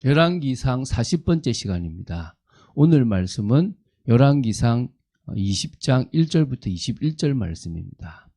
열왕기상 40번째 시간입니다. 오늘 말씀은 열왕기상 20장 1절부터 21절 말씀입니다.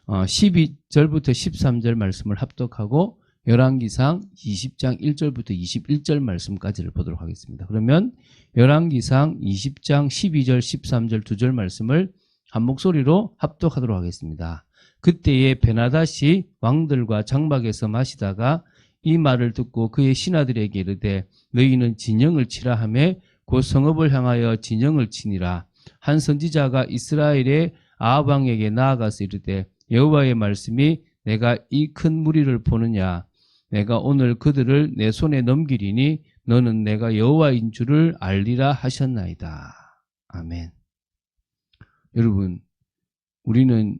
12절부터 13절 말씀을 합독하고 열왕기상 20장 1절부터 21절 말씀까지를 보도록 하겠습니다. 그러면 열왕기상 20장 12절 13절 두 절 말씀을 한 목소리로 합독하도록 하겠습니다. 그때에 베나닷이 왕들과 장막에서 마시다가 이 말을 듣고 그의 신하들에게 이르되 너희는 진영을 치라 하며 곧 성읍을 향하여 진영을 치니라. 한 선지자가 이스라엘의 아합 왕에게 나아가서 이르되 여호와의 말씀이 내가 이 큰 무리를 보느냐. 내가 오늘 그들을 내 손에 넘기리니 너는 내가 여호와인 줄을 알리라 하셨나이다. 아멘. 여러분, 우리는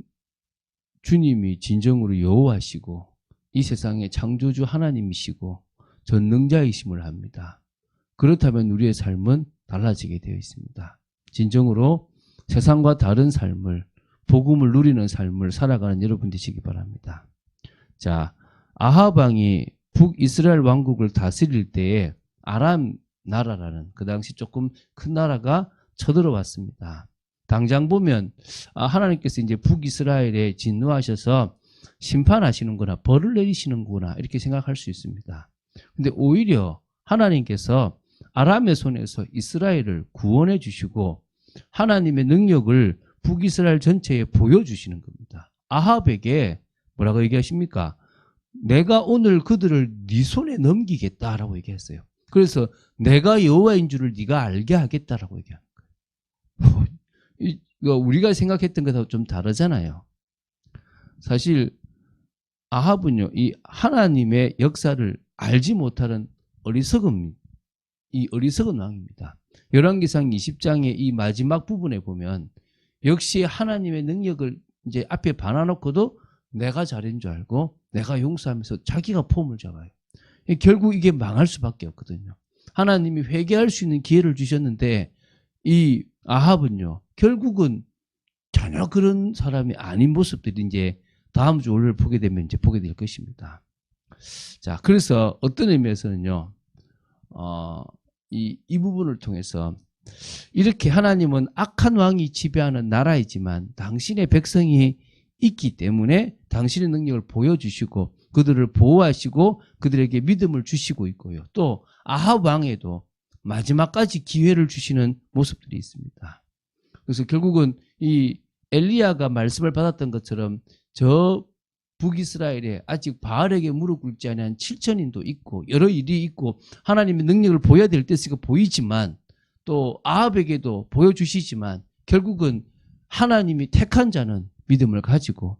주님이 진정으로 여호와시고 이 세상의 창조주 하나님이시고 전능자이심을 합니다. 그렇다면 우리의 삶은 달라지게 되어 있습니다. 진정으로 세상과 다른 삶을, 복음을 누리는 삶을 살아가는 여러분 되시기 바랍니다. 자, 아합 왕이 북이스라엘 왕국을 다스릴 때에 아람 나라라는 그 당시 조금 큰 나라가 쳐들어왔습니다. 당장 보면 하나님께서 이제 북이스라엘에 진노하셔서 심판하시는구나, 벌을 내리시는구나 이렇게 생각할 수 있습니다. 근데 오히려 하나님께서 아람의 손에서 이스라엘을 구원해 주시고 하나님의 능력을 북이스라엘 전체에 보여주시는 겁니다. 아합에게 뭐라고 얘기하십니까? 내가 오늘 그들을 네 손에 넘기겠다라고 얘기했어요. 그래서 내가 여호와인 줄을 네가 알게 하겠다라고 얘기하는 거예요. 이거 우리가 생각했던 것하고 좀 다르잖아요. 사실 아합은요, 이 하나님의 역사를 알지 못하는 어리석은 왕입니다. 열왕기상 20장의 이 마지막 부분에 보면 역시 하나님의 능력을 이제 앞에 봐놔놓고도 내가 잘한 줄 알고 내가 용서하면서 자기가 폼을 잡아요. 결국 이게 망할 수밖에 없거든요. 하나님이 회개할 수 있는 기회를 주셨는데 이 아합은요, 결국은 전혀 그런 사람이 아닌 모습들이 이제 다음 주 월요일 보게 되면 이제 보게 될 것입니다. 자, 그래서 어떤 의미에서는요, 이 부분을 통해서 이렇게 하나님은 악한 왕이 지배하는 나라이지만 당신의 백성이 있기 때문에 당신의 능력을 보여주시고 그들을 보호하시고 그들에게 믿음을 주시고 있고요. 또 아합 왕에도 마지막까지 기회를 주시는 모습들이 있습니다. 그래서 결국은 이 엘리야가 말씀을 받았던 것처럼 저 북이스라엘에 아직 바알에게 무릎 꿇지 않은 7천인도 있고 여러 일이 있고 하나님의 능력을 보여야 될 때가 보이지만 또 아합에게도 보여주시지만 결국은 하나님이 택한 자는 믿음을 가지고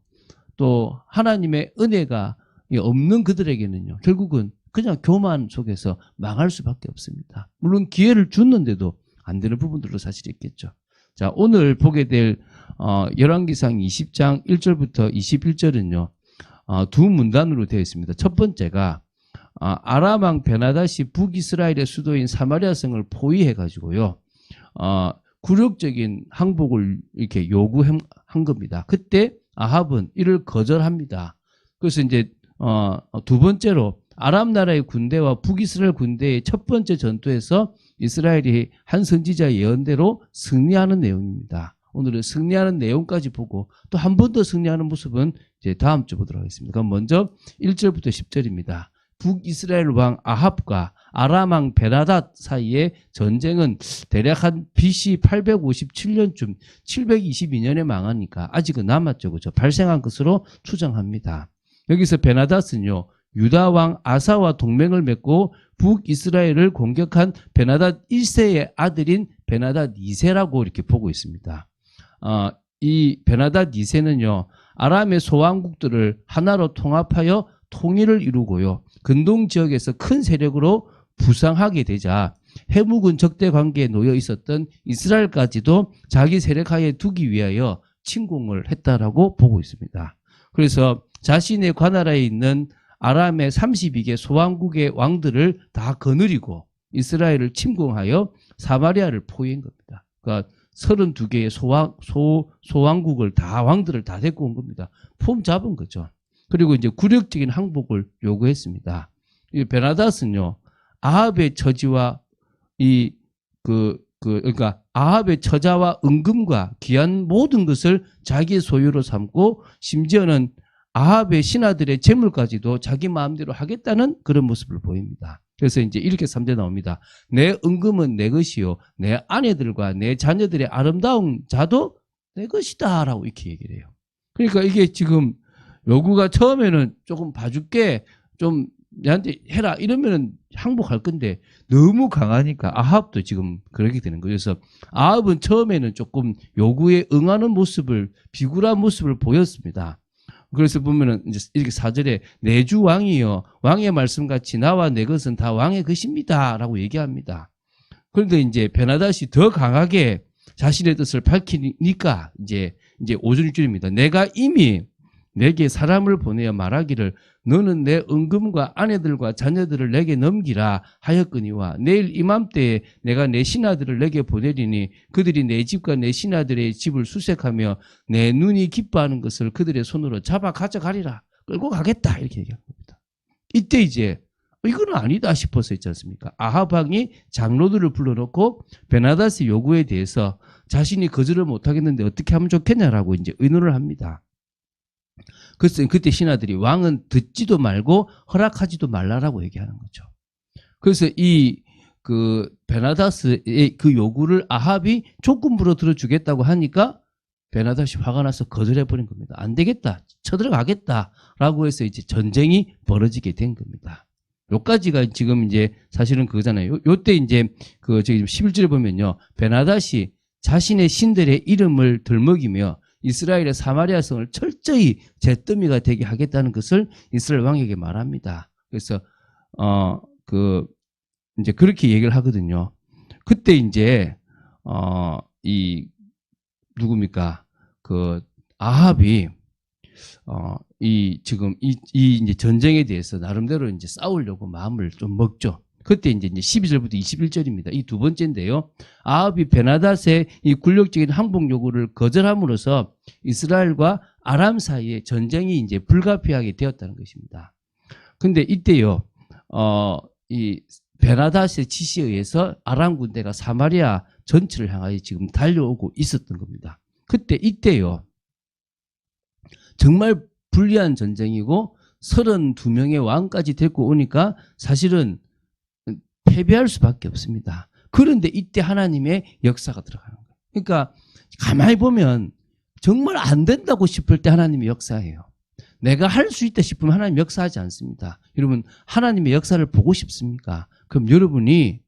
또 하나님의 은혜가 없는 그들에게는요, 결국은 그냥 교만 속에서 망할 수밖에 없습니다. 물론 기회를 줬는데도 안 되는 부분들도 사실 있겠죠. 자, 오늘 보게 될 열왕기상 20장 1절부터 21절은요. 두 문단으로 되어 있습니다. 첫 번째가 아람 왕 베나닷이 북이스라엘의 수도인 사마리아 성을 포위해 가지고요. 굴욕적인 항복을 이렇게 요구한 겁니다. 그때 아합은 이를 거절합니다. 그래서 이제 두 번째로 아람 나라의 군대와 북이스라엘 군대의 첫 번째 전투에서 이스라엘이 한 선지자의 예언대로 승리하는 내용입니다. 오늘은 승리하는 내용까지 보고 또 한 번 더 승리하는 모습은 이제 다음 주 보도록 하겠습니다. 그럼 먼저 1절부터 10절입니다. 북이스라엘 왕 아합과 아람 왕 베나닷 사이의 전쟁은 대략 한 BC 857년쯤 722년에 망하니까 아직은 남았죠. 그죠? 발생한 것으로 추정합니다. 여기서 베나닷은요, 유다 왕 아사와 동맹을 맺고 북이스라엘을 공격한 베나닷 1세의 아들인 베나닷 2세라고 이렇게 보고 있습니다. 이 베나닷 2세는요, 아람의 소왕국들을 하나로 통합하여 통일을 이루고요, 근동 지역에서 큰 세력으로 부상하게 되자 해묵은 적대 관계에 놓여 있었던 이스라엘까지도 자기 세력하에 두기 위하여 침공을 했다라고 보고 있습니다. 그래서 자신의 관할하에 있는 아람의 32개 소왕국의 왕들을 다 거느리고 이스라엘을 침공하여 사마리아를 포위한 겁니다. 그러니까 32개의 소왕국을 다, 왕들을 다 데리고 온 겁니다. 폼 잡은 거죠. 그리고 이제 굴욕적인 항복을 요구했습니다. 이 베나닷은요, 아합의 처지와 그러니까 아합의 처자와 은금과 귀한 모든 것을 자기의 소유로 삼고 심지어는 아합의 신하들의 재물까지도 자기 마음대로 하겠다는 그런 모습을 보입니다. 그래서 이제 이렇게 3절 나옵니다. 내 은금은 내 것이요 내 아내들과 내 자녀들의 아름다운 자도 내 것이다 라고 이렇게 얘기를 해요. 그러니까 이게 지금 요구가 처음에는 조금 봐줄게 좀 내한테 해라 이러면은 항복할 건데 너무 강하니까 아합도 지금 그렇게 되는 거예요. 그래서 아합은 처음에는 조금 요구에 응하는 모습을 비굴한 모습을 보였습니다. 그래서 보면은 이제 이렇게 4절에 내 주 왕이여 왕의 말씀같이 나와 내 것은 다 왕의 것입니다라고 얘기합니다. 그런데 이제 베나닷이 더 강하게 자신의 뜻을 밝히니까 이제 5절 6절입니다. 내가 이미 내게 사람을 보내어 말하기를 너는 내 은금과 아내들과 자녀들을 내게 넘기라 하였거니와 내일 이맘때에 내가 내 신하들을 내게 보내리니 그들이 내 집과 내 신하들의 집을 수색하며 내 눈이 기뻐하는 것을 그들의 손으로 잡아 가져가리라. 끌고 가겠다 이렇게 얘기한 겁니다. 이때 이제 이거는 아니다 싶어서 있지 않습니까? 아합 왕이 장로들을 불러놓고 베나닷의 요구에 대해서 자신이 거절을 못하겠는데 어떻게 하면 좋겠냐라고 이제 의논을 합니다. 그래서 그때 신하들이 왕은 듣지도 말고 허락하지도 말라라고 얘기하는 거죠. 그래서 베나닷의 그 요구를 아합이 조건부로 들어주겠다고 하니까 베나닷이 화가 나서 거절해버린 겁니다. 안 되겠다. 쳐들어가겠다라고 해서 이제 전쟁이 벌어지게 된 겁니다. 요까지가 지금 이제 사실은 그거잖아요. 요때 이제 저기 11절에 보면요. 베나닷이 자신의 신들의 이름을 들먹이며 이스라엘의 사마리아 성을 철저히 잿더미가 되게 하겠다는 것을 이스라엘 왕에게 말합니다. 그래서 이제 그렇게 얘기를 하거든요. 그때 이제 누굽니까? 아합이 지금 이제 전쟁에 대해서 나름대로 이제 싸우려고 마음을 좀 먹죠. 그때 이제 12절부터 21절입니다. 이 두 번째인데요. 아합이 베나닷의 이 굴욕적인 항복 요구를 거절함으로써 이스라엘과 아람 사이에 전쟁이 이제 불가피하게 되었다는 것입니다. 근데 이때요, 이 베나닷의 지시에 의해서 아람 군대가 사마리아 전체를 향하여 지금 달려오고 있었던 겁니다. 이때요, 정말 불리한 전쟁이고 32명의 왕까지 데리고 오니까 사실은 패배할 수밖에 없습니다. 그런데 이때 하나님의 역사가 들어가는 거예요. 그러니까 가만히 보면 정말 안 된다고 싶을 때 하나님의 역사예요. 내가 할 수 있다 싶으면 하나님 역사하지 않습니다. 여러분 하나님의 역사를 보고 싶습니까? 그럼 여러분이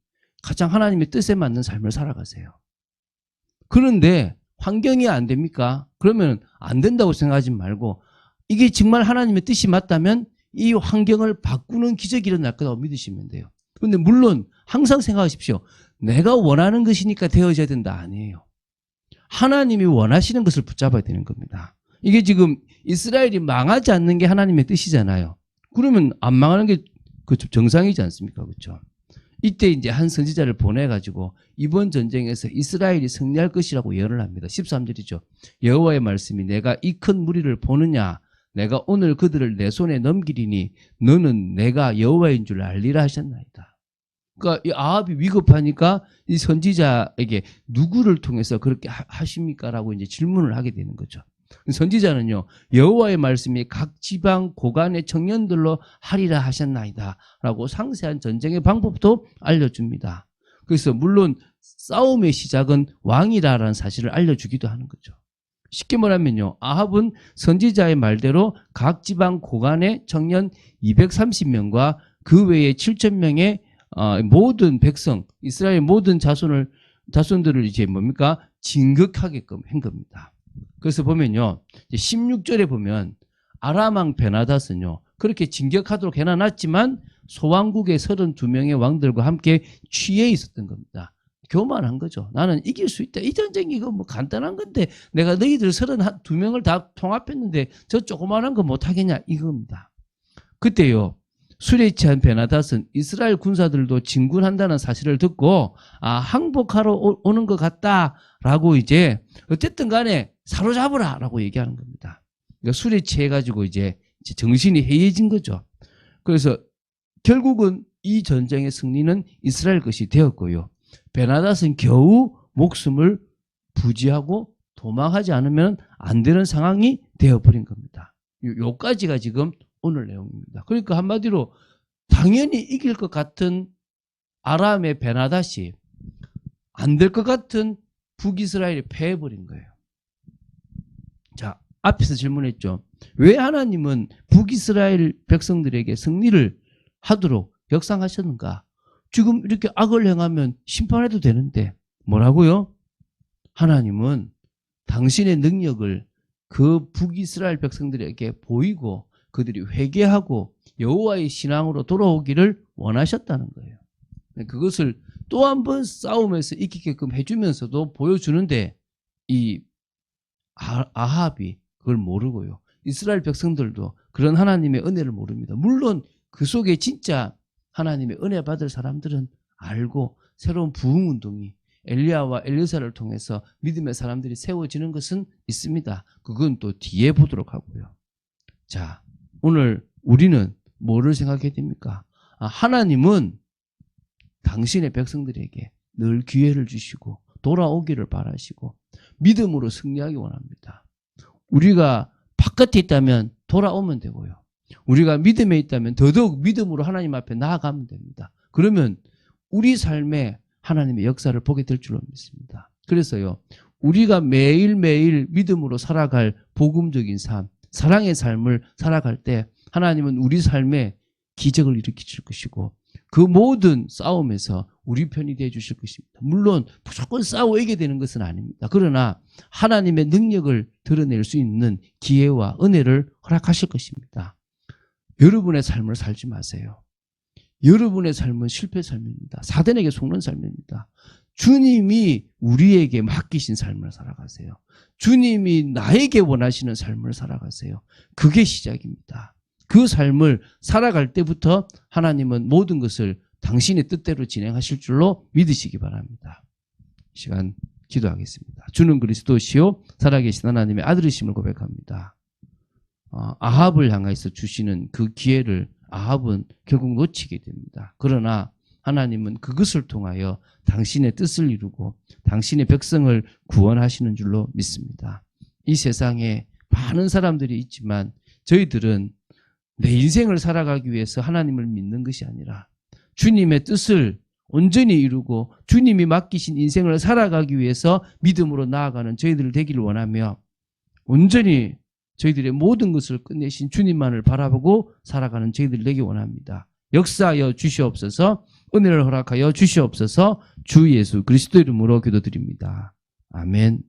가장 하나님의 뜻에 맞는 삶을 살아가세요. 그런데 환경이 안 됩니까? 그러면 안 된다고 생각하지 말고 이게 정말 하나님의 뜻이 맞다면 이 환경을 바꾸는 기적이 일어날 거라고 믿으시면 돼요. 그런데 물론 항상 생각하십시오. 내가 원하는 것이니까 되어져야 된다 아니에요. 하나님이 원하시는 것을 붙잡아야 되는 겁니다. 이게 지금 이스라엘이 망하지 않는 게 하나님의 뜻이잖아요. 그러면 안 망하는 게 정상이지 않습니까? 그렇죠? 이때 이제 한 선지자를 보내가지고 이번 전쟁에서 이스라엘이 승리할 것이라고 예언을 합니다. 13절이죠. 여호와의 말씀이 내가 이 큰 무리를 보느냐 내가 오늘 그들을 내 손에 넘기리니 너는 내가 여호와인 줄 알리라 하셨나이다. 그러니까 이 아합이 위급하니까 이 선지자에게 누구를 통해서 그렇게 하십니까? 라고 이제 질문을 하게 되는 거죠. 선지자는요, 여호와의 말씀이 각 지방 고관의 청년들로 하리라 하셨나이다. 라고 상세한 전쟁의 방법도 알려줍니다. 그래서 물론 싸움의 시작은 왕이라는 사실을 알려주기도 하는 거죠. 쉽게 말하면요, 아합은 선지자의 말대로 각 지방 고관의 청년 230명과 그 외에 7,000명의 모든 백성, 이스라엘 모든 자손들을 이제 뭡니까? 진격하게끔 한 겁니다. 그래서 보면요, 16절에 보면 아람왕 베나닷은요, 그렇게 진격하도록 해놔놨지만 소왕국의 32명의 왕들과 함께 취해 있었던 겁니다. 교만한 거죠. 나는 이길 수 있다. 이 전쟁이 이거 뭐 간단한 건데 내가 너희들 32명을 다 통합했는데 저 조그만한 거 못하겠냐 이겁니다. 그때요. 술에 취한 베나닷은 이스라엘 군사들도 진군한다는 사실을 듣고 항복하러 오는 것 같다라고 이제 어쨌든 간에 사로잡으라라고 얘기하는 겁니다. 그러니까 술에 취해가지고 이제 정신이 해이해진 거죠. 그래서 결국은 이 전쟁의 승리는 이스라엘 것이 되었고요. 베나닷은 겨우 목숨을 부지하고 도망하지 않으면 안 되는 상황이 되어버린 겁니다. 요까지가 지금 오늘 내용입니다. 그러니까 한마디로 당연히 이길 것 같은 아람의 베나닷이 안 될 것 같은 북이스라엘이 패해버린 거예요. 자, 앞에서 질문했죠. 왜 하나님은 북이스라엘 백성들에게 승리를 하도록 역상하셨는가? 지금 이렇게 악을 행하면 심판해도 되는데 뭐라고요? 하나님은 당신의 능력을 그 북이스라엘 백성들에게 보이고 그들이 회개하고 여호와의 신앙으로 돌아오기를 원하셨다는 거예요. 그것을 또 한 번 싸움에서 이기게끔 해주면서도 보여주는데 이 아합이 그걸 모르고요. 이스라엘 백성들도 그런 하나님의 은혜를 모릅니다. 물론 그 속에 진짜 하나님의 은혜 받을 사람들은 알고 새로운 부흥운동이 엘리야와 엘리사를 통해서 믿음의 사람들이 세워지는 것은 있습니다. 그건 또 뒤에 보도록 하고요. 자, 오늘 우리는 뭐를 생각해야 됩니까? 하나님은 당신의 백성들에게 늘 기회를 주시고 돌아오기를 바라시고 믿음으로 승리하기 원합니다. 우리가 바깥에 있다면 돌아오면 되고요. 우리가 믿음에 있다면 더더욱 믿음으로 하나님 앞에 나아가면 됩니다. 그러면 우리 삶에 하나님의 역사를 보게 될 줄로 믿습니다. 그래서요, 우리가 매일매일 믿음으로 살아갈 복음적인 삶, 사랑의 삶을 살아갈 때 하나님은 우리 삶에 기적을 일으키실 것이고 그 모든 싸움에서 우리 편이 되어 주실 것입니다. 물론 무조건 싸워 이기게 되는 것은 아닙니다. 그러나 하나님의 능력을 드러낼 수 있는 기회와 은혜를 허락하실 것입니다. 여러분의 삶을 살지 마세요. 여러분의 삶은 실패 삶입니다. 사단에게 속는 삶입니다. 주님이 우리에게 맡기신 삶을 살아가세요. 주님이 나에게 원하시는 삶을 살아가세요. 그게 시작입니다. 그 삶을 살아갈 때부터 하나님은 모든 것을 당신의 뜻대로 진행하실 줄로 믿으시기 바랍니다. 이 시간 기도하겠습니다. 주는 그리스도시요 살아계신 하나님의 아들이심을 고백합니다. 아합을 향해서 주시는 그 기회를 아합은 결국 놓치게 됩니다. 그러나 하나님은 그것을 통하여 당신의 뜻을 이루고 당신의 백성을 구원하시는 줄로 믿습니다. 이 세상에 많은 사람들이 있지만 저희들은 내 인생을 살아가기 위해서 하나님을 믿는 것이 아니라 주님의 뜻을 온전히 이루고 주님이 맡기신 인생을 살아가기 위해서 믿음으로 나아가는 저희들 되기를 원하며 온전히 저희들의 모든 것을 끝내신 주님만을 바라보고 살아가는 저희들 되기 원합니다. 역사하여 주시옵소서, 은혜를 허락하여 주시옵소서, 주 예수 그리스도 이름으로 기도드립니다. 아멘.